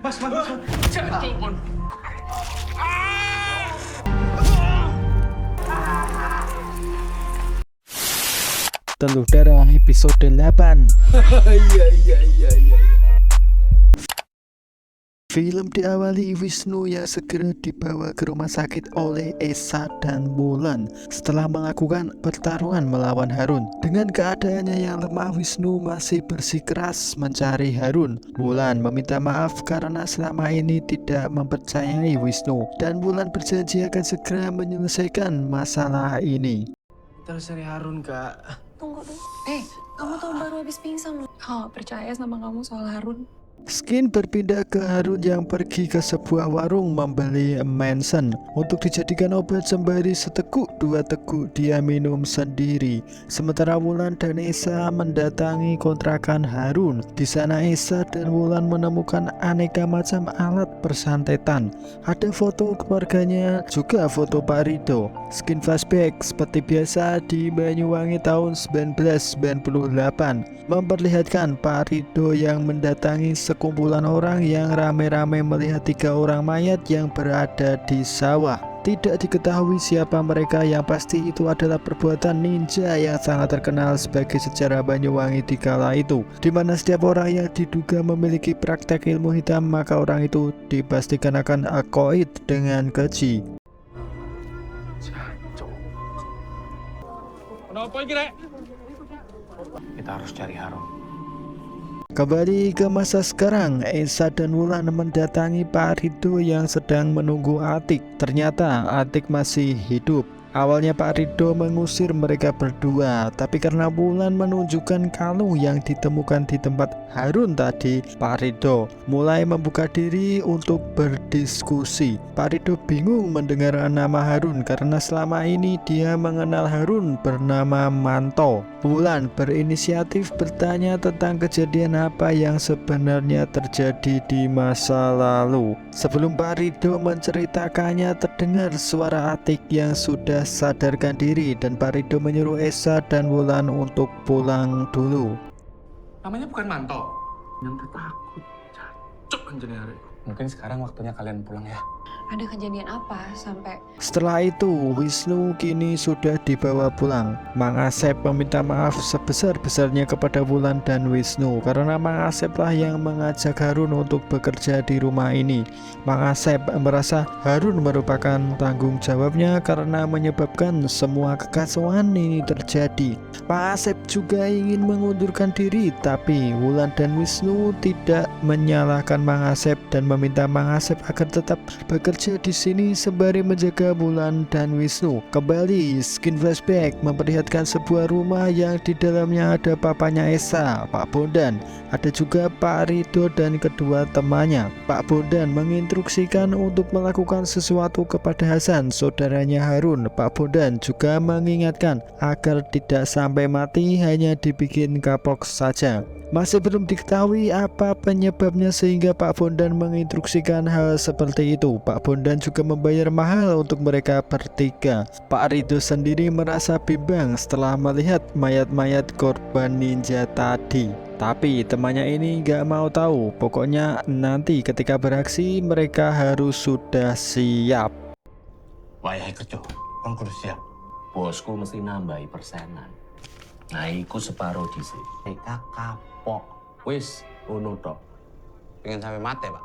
Mas. Jangan. Telur Darah episode 8. Film diawali Wisnu yang segera dibawa ke rumah sakit oleh Esa dan Mulan setelah melakukan pertarungan melawan Harun. Dengan keadaannya yang lemah, Wisnu masih bersikeras mencari Harun. Mulan meminta maaf karena selama ini tidak mempercayai Wisnu, dan Mulan berjanji akan segera menyelesaikan masalah ini. Kita harus cari Harun, Kak. Tunggu dulu. Kamu tuh baru habis pingsan loh. Kau percaya sama kamu soal Harun? Skin berpindah ke Harun yang pergi ke sebuah warung membeli Manson untuk dijadikan obat sembari seteguk dua teguk dia minum sendiri. Sementara Wulan dan Esa mendatangi kontrakan Harun. Di sana Esa dan Wulan menemukan aneka macam alat persantetan. Ada foto keluarganya, juga foto Pak Rido. Skin flashback seperti biasa di Banyuwangi tahun 1998 memperlihatkan Pak Rido yang mendatangi sekumpulan orang yang rame-rame melihat 3 orang mayat yang berada di sawah. Tidak diketahui siapa mereka, yang pasti itu adalah perbuatan ninja yang sangat terkenal sebagai sejarah Banyuwangi di kala itu, di mana setiap orang yang diduga memiliki praktek ilmu hitam maka orang itu dipastikan akan akoid dengan keji. Kenapa ini, Rek? Kita harus cari Harun. Kembali ke masa sekarang, Esa dan Wulan mendatangi Pak Rido yang sedang menunggu Atik. Ternyata Atik masih hidup. Awalnya Pak Rido mengusir mereka berdua, tapi karena Wulan menunjukkan kalung yang ditemukan di tempat Harun tadi, Pak Rido mulai membuka diri untuk berdiskusi. Pak Rido bingung mendengar nama Harun karena selama ini dia mengenal Harun bernama Manto. Wulan berinisiatif bertanya tentang kejadian apa yang sebenarnya terjadi di masa lalu. Sebelum Pak Rido menceritakannya, terdengar suara Atik yang sudah sadarkan diri, dan Pak Rido menyuruh Esa dan Wulan untuk pulang dulu. Namanya bukan Manto. Yang takut. Cacok anjir, Rek. Mungkin sekarang waktunya kalian pulang ya. Ada kejadian apa sampai Setelah itu, Wisnu kini sudah dibawa pulang. Mang Asep meminta maaf sebesar-besarnya kepada Wulan dan Wisnu karena Mang Asep lah yang mengajak Harun untuk bekerja di rumah ini. Mang Asep merasa Harun merupakan tanggung jawabnya karena menyebabkan semua kekacauan ini terjadi. Mang Asep juga ingin mengundurkan diri, tapi Wulan dan Wisnu tidak menyalahkan Mang Asep dan meminta Mang Asep agar tetap bekerja di sini sembari menjaga Wulan dan Wisnu. Kembali, skin flashback memperlihatkan sebuah rumah yang di dalamnya ada papanya Esa, Pak Bondan. Ada juga Pak Rido dan kedua temannya. Pak Bondan menginstruksikan untuk melakukan sesuatu kepada Hasan, saudaranya Harun. Pak Bondan juga mengingatkan agar tidak sampai mati, hanya dibikin kapok saja. Masih belum diketahui apa penyebabnya sehingga Pak Bondan menginstruksikan hal seperti itu. Pak Bondan juga membayar mahal untuk mereka bertiga. Pak Rido sendiri merasa bimbang setelah melihat mayat-mayat korban ninja tadi. Tapi temannya ini gak mau tahu. Pokoknya nanti ketika beraksi mereka harus sudah siap. Wayahe kerja, kon kudu siap. Bosku mesti nambahi persenan. Nah, iku separo dhisik. Eka kapok. Wis, ngono tok. Pengen sampai mati, Pak.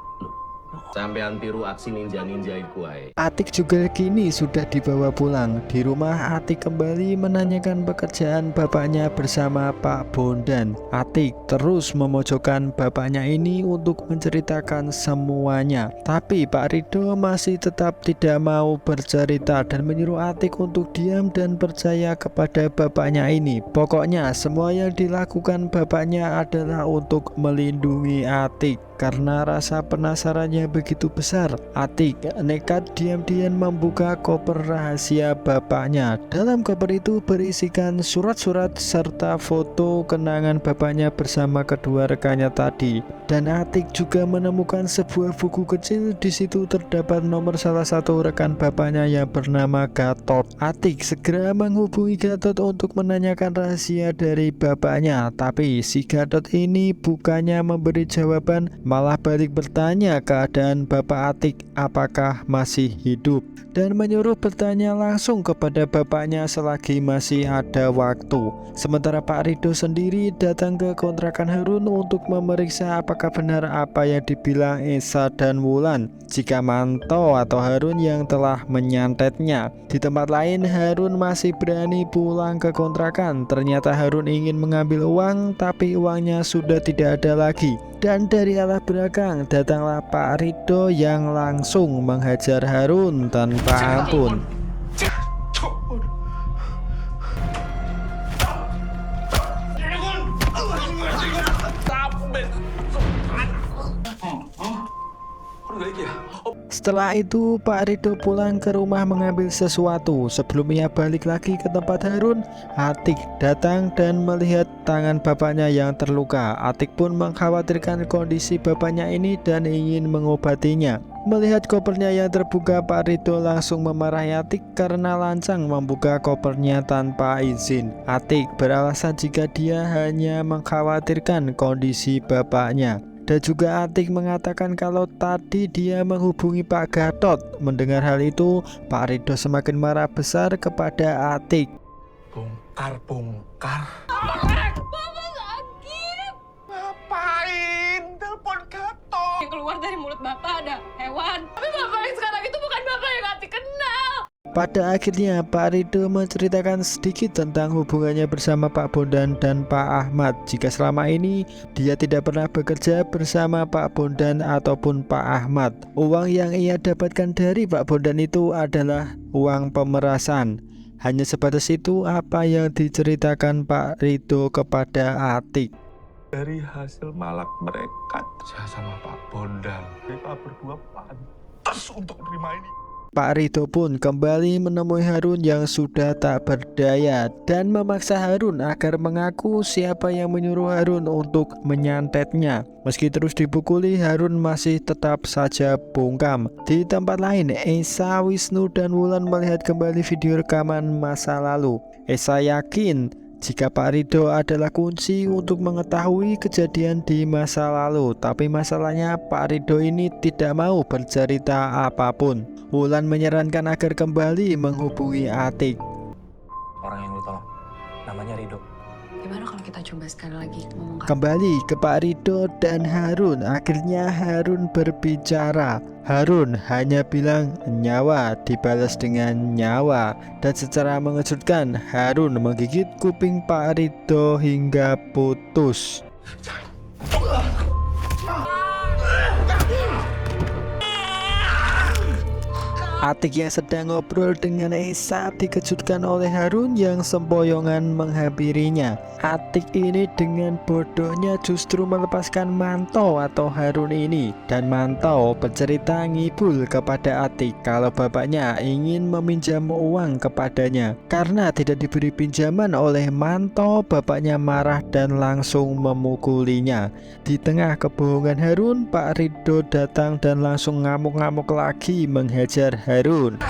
Sampean tiru aksi ninja-ninja iku ae. Atik juga kini sudah dibawa pulang. Di rumah, Atik kembali menanyakan pekerjaan bapaknya bersama Pak Bondan. Atik terus memojokkan bapaknya ini untuk menceritakan semuanya. Tapi Pak Rido masih tetap tidak mau bercerita dan menyuruh Atik untuk diam dan percaya kepada bapaknya ini. Pokoknya semua yang dilakukan bapaknya adalah untuk melindungi Atik. Karena rasa penasarannya begitu besar, Atik nekat diam-diam membuka koper rahasia bapaknya. Dalam koper itu berisikan surat-surat serta foto kenangan bapaknya bersama kedua rekannya tadi. Dan Atik juga menemukan sebuah buku kecil. Di situ terdapat nomor salah satu rekan bapaknya yang bernama Gatot. Atik segera menghubungi Gatot untuk menanyakan rahasia dari bapaknya. Tapi si Gatot ini bukannya memberi jawaban, malah balik bertanya keadaan Bapak Atik apakah masih hidup dan menyuruh bertanya langsung kepada bapaknya selagi masih ada waktu. Sementara Pak Ridho sendiri datang ke kontrakan Harun untuk memeriksa apakah benar apa yang dibilang Esa dan Wulan jika Manto atau Harun yang telah menyantetnya. Di tempat lain, Harun masih berani pulang ke kontrakan. Ternyata Harun ingin mengambil uang, tapi uangnya sudah tidak ada lagi. Dan dari arah belakang datanglah Pak Ridho yang langsung menghajar Harun tanpa ampun. Setelah itu Pak Ridho pulang ke rumah mengambil sesuatu. Sebelum ia balik lagi ke tempat Harun, Atik datang dan melihat tangan bapaknya yang terluka. Atik pun mengkhawatirkan kondisi bapaknya ini dan ingin mengobatinya. Melihat kopernya yang terbuka, Pak Ridho langsung memarahi Atik karena lancang membuka kopernya tanpa izin. Atik beralasan jika dia hanya mengkhawatirkan kondisi bapaknya. Dan juga Atik mengatakan kalau tadi dia menghubungi Pak Gatot. Mendengar hal itu, Pak Ridho semakin marah besar kepada Atik. Bongkar. Bapak sakit. Ngapain? Telepon Gatot. Yang keluar dari mulut Bapak ada hewan. Tapi Bapak yang sekarang itu bukan Bapak yang Atik kenal. Pada akhirnya Pak Ridho menceritakan sedikit tentang hubungannya bersama Pak Bondan dan Pak Ahmad. Jika selama ini dia tidak pernah bekerja bersama Pak Bondan ataupun Pak Ahmad. Uang yang ia dapatkan dari Pak Bondan itu adalah uang pemerasan. Hanya sebatas itu apa yang diceritakan Pak Ridho kepada Atik. Dari hasil malak mereka, saya sama Pak Bondan, mereka berdua pantas untuk menerima ini. Pak Ridho pun kembali menemui Harun yang sudah tak berdaya dan memaksa Harun agar mengaku siapa yang menyuruh Harun untuk menyantetnya. Meski terus dipukuli, Harun masih tetap saja bungkam. Di tempat lain, Esa, Wisnu, dan Wulan melihat kembali video rekaman masa lalu. Esa yakin jika Pak Ridho adalah kunci untuk mengetahui kejadian di masa lalu. Tapi masalahnya Pak Ridho ini tidak mau bercerita apapun. Wulan menyarankan agar kembali menghubungi Atik. Orang yang lu tolong, namanya Ridho. Gimana kalau kita coba sekali lagi ngomong Kembali ke Pak Ridho dan Harun. Akhirnya Harun berbicara. Harun hanya bilang nyawa dibalas dengan nyawa. Dan secara mengejutkan Harun menggigit kuping Pak Ridho hingga putus. Atik yang sedang ngobrol dengan Esa dikejutkan oleh Harun yang sempoyongan menghampirinya. Atik ini dengan bodohnya justru melepaskan Manto atau Harun ini. Dan Manto bercerita ngibul kepada Atik kalau bapaknya ingin meminjam uang kepadanya. Karena tidak diberi pinjaman oleh Manto, bapaknya marah dan langsung memukulinya. Di tengah kebohongan Harun, Pak Ridho datang dan langsung ngamuk-ngamuk lagi menghajar Harun.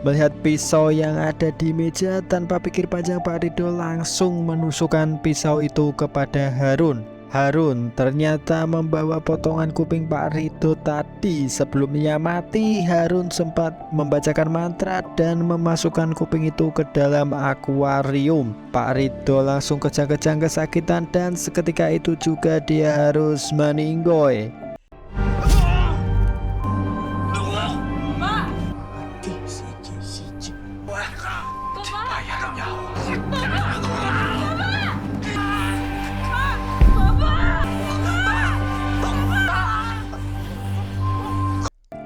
Melihat pisau yang ada di meja, tanpa pikir panjang Pak Ridho langsung menusukkan pisau itu kepada Harun. Harun ternyata membawa potongan kuping Pak Ridho tadi. Sebelumnya mati, Harun sempat membacakan mantra dan memasukkan kuping itu ke dalam akuarium. Pak Ridho langsung kejang-kejang kesakitan dan seketika itu juga dia harus meninggoy.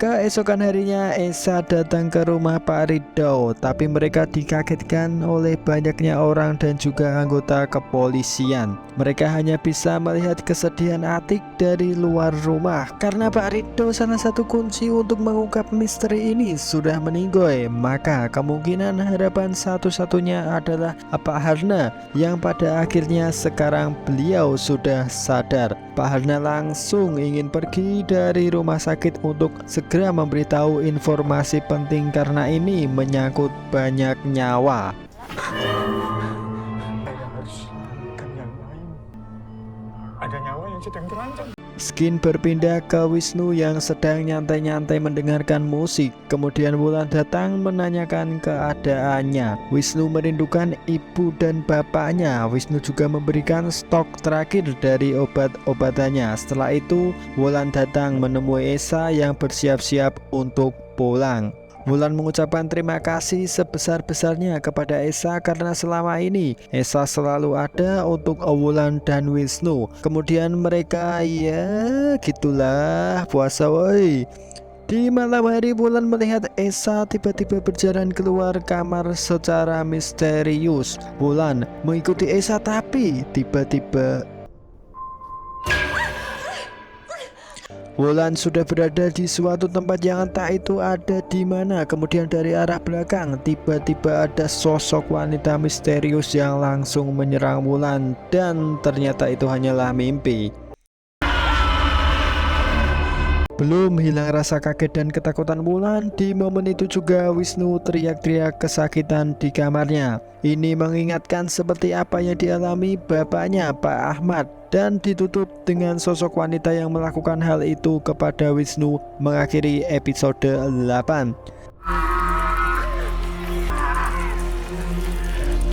Keesokan harinya Esa datang ke rumah Pak Ridho, tapi mereka dikagetkan oleh banyaknya orang dan juga anggota kepolisian. Mereka hanya bisa melihat kesedihan Atik dari luar rumah karena Pak Ridho, salah satu kunci untuk mengungkap misteri ini, sudah meninggoy. Maka kemungkinan harapan satu-satunya adalah Pak Harna yang pada akhirnya sekarang beliau sudah sadar. Pak Harna langsung ingin pergi dari rumah sakit untuk segera memberitahu informasi penting karena ini menyangkut banyak nyawa. Saya harus carikan yang lain. Ada nyawa yang sedang terancam. Skin berpindah ke Wisnu yang sedang nyantai-nyantai mendengarkan musik. Kemudian Wulan datang menanyakan keadaannya. Wisnu merindukan ibu dan bapaknya. Wisnu juga memberikan stok terakhir dari obat-obatannya. Setelah itu Wulan datang menemui Esa yang bersiap-siap untuk pulang. Wulan mengucapkan terima kasih sebesar-besarnya kepada Esa karena selama ini Esa selalu ada untuk Wulan dan Wisnu. Kemudian mereka ya gitulah puasa woi. Di malam hari Wulan melihat Esa tiba-tiba berjalan keluar kamar secara misterius. Wulan mengikuti Esa tapi tiba-tiba Wulan sudah berada di suatu tempat yang entah itu ada di mana. Kemudian dari arah belakang tiba-tiba ada sosok wanita misterius yang langsung menyerang Wulan dan ternyata itu hanyalah mimpi. Belum hilang rasa kaget dan ketakutan Wulan, di momen itu juga Wisnu teriak-teriak kesakitan di kamarnya. Ini mengingatkan seperti apa yang dialami bapaknya Pak Ahmad dan ditutup dengan sosok wanita yang melakukan hal itu kepada Wisnu mengakhiri episode 8.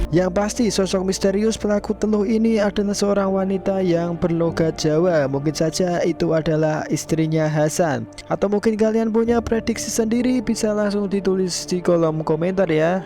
Yang pasti sosok misterius pelaku teluh ini adalah seorang wanita yang berlogat Jawa. Mungkin saja itu adalah istrinya Hasan. Atau mungkin kalian punya prediksi sendiri, bisa langsung ditulis di kolom komentar ya.